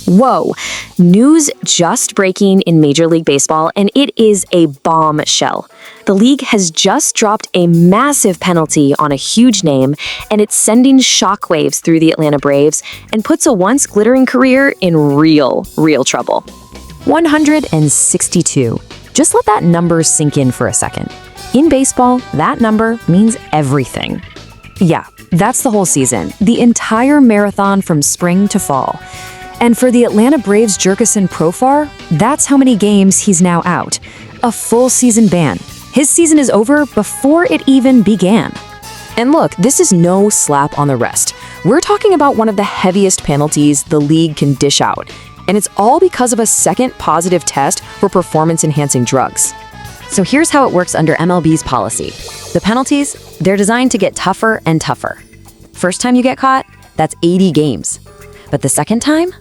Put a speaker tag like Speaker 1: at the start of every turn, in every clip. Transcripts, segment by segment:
Speaker 1: Whoa, news just breaking in Major League Baseball, and it is a bombshell. The league has just dropped a massive penalty on a huge name, and it's sending shockwaves through the Atlanta Braves and puts a once glittering career in real trouble.
Speaker 2: 162. Just let that number sink in for a second. In baseball, that number means everything. Yeah, that's the whole season, the entire marathon from spring to fall. And for the Atlanta Braves' Jurickson Profar, that's how many games he's now out. A full season ban. His season is over before it even began. And look, this is no slap on the wrist. We're talking about one of the heaviest penalties the league can dish out. And it's all because of a second positive test for performance-enhancing drugs. So here's how it works under MLB's policy. The penalties, they're designed to get tougher and tougher. First time you get caught, that's 80 games. But the second time?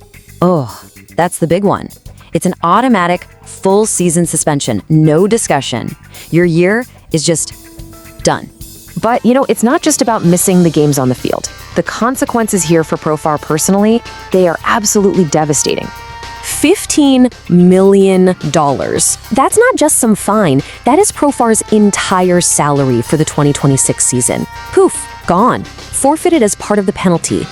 Speaker 2: Oh, that's the big one. It's an automatic, full season suspension, no discussion. Your year is just done.
Speaker 1: But, it's not just about missing the games on the field. The consequences here for Profar personally, they are absolutely devastating. $15 million. That's not just some fine. That is Profar's entire salary for the 2026 season. Poof, gone. Forfeited as part of the penalty.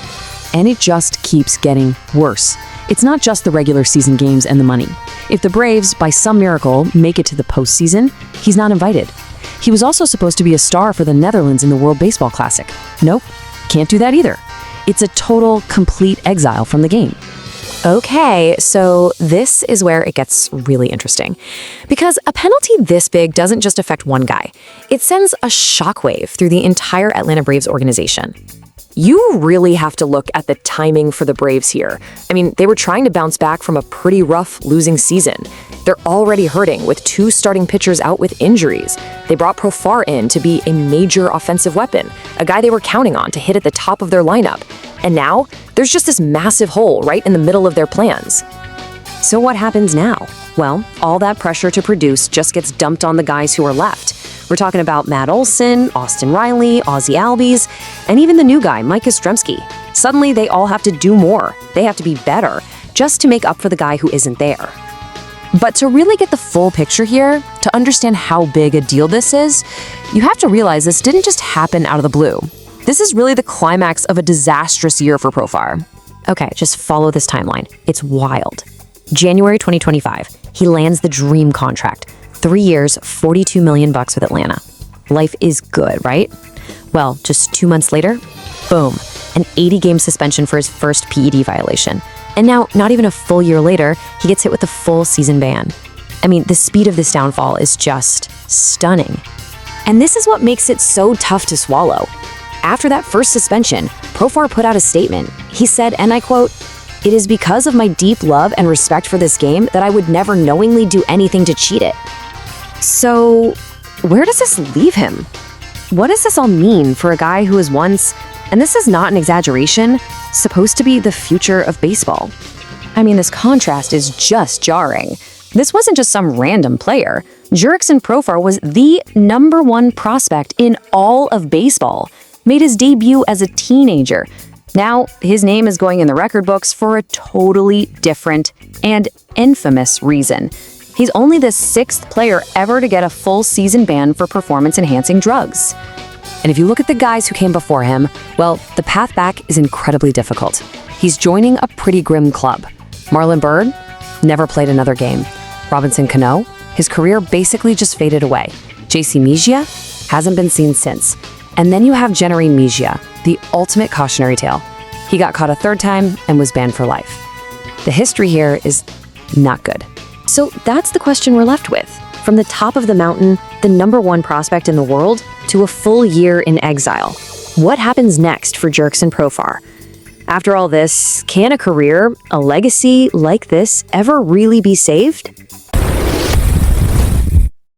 Speaker 2: And it just keeps getting worse. It's not just the regular season games and the money. If the Braves, by some miracle, make it to the postseason, he's not invited. He was also supposed to be a star for the Netherlands in the World Baseball Classic. Nope, can't do that either. It's a total, complete exile from the game.
Speaker 1: Okay, so this is where it gets really interesting. Because a penalty this big doesn't just affect one guy. It sends a shockwave through the entire Atlanta Braves organization. You really have to look at the timing for the Braves here. I mean, they were trying to bounce back from a pretty rough losing season. They're already hurting with 2 starting pitchers out with injuries. They brought Profar in to be a major offensive weapon, a guy they were counting on to hit at the top of their lineup. And now, there's just this massive hole right in the middle of their plans. So what happens now? Well, all that pressure to produce just gets dumped on the guys who are left. We're talking about Matt Olson, Austin Riley, Ozzie Albies, and even the new guy, Mike Yastrzemski. Suddenly, they all have to do more. They have to be better, just to make up for the guy who isn't there. But to really get the full picture here, to understand how big a deal this is, you have to realize this didn't just happen out of the blue. This is really the climax of a disastrous year for Profar. Okay, just follow this timeline. It's wild. January 2025, he lands the dream contract. 3 years, $42 million with Atlanta. Life is good, right? Well, just 2 months later, boom, an 80-game suspension for his first PED violation. And now, not even a full year later, he gets hit with a full season ban. I mean, the speed of this downfall is just stunning. And this is what makes it so tough to swallow. After that first suspension, Profar put out a statement. He said, and I quote, "It is because of my deep love and respect for this game that I would never knowingly do anything to cheat it." So, where does this leave him? What does this all mean for a guy who was once, and this is not an exaggeration, supposed to be the future of baseball? I mean, this contrast is just jarring. This wasn't just some random player. Jurickson Profar was the #1 prospect in all of baseball, made his debut as a teenager. Now, his name is going in the record books for a totally different and infamous reason. He's only the 6th player ever to get a full season ban for performance-enhancing drugs. And if you look at the guys who came before him, well, the path back is incredibly difficult. He's joining a pretty grim club. Marlon Byrd never played another game. Robinson Cano, his career basically just faded away. JC Mejia hasn't been seen since. And then you have Jenerine Mejia, the ultimate cautionary tale. He got caught a 3rd time and was banned for life. The history here is not good. So that's the question we're left with. From the top of the mountain, the #1 prospect in the world, to a full year in exile. What happens next for Jurickson Profar? After all this, can a career, a legacy like this ever really be saved?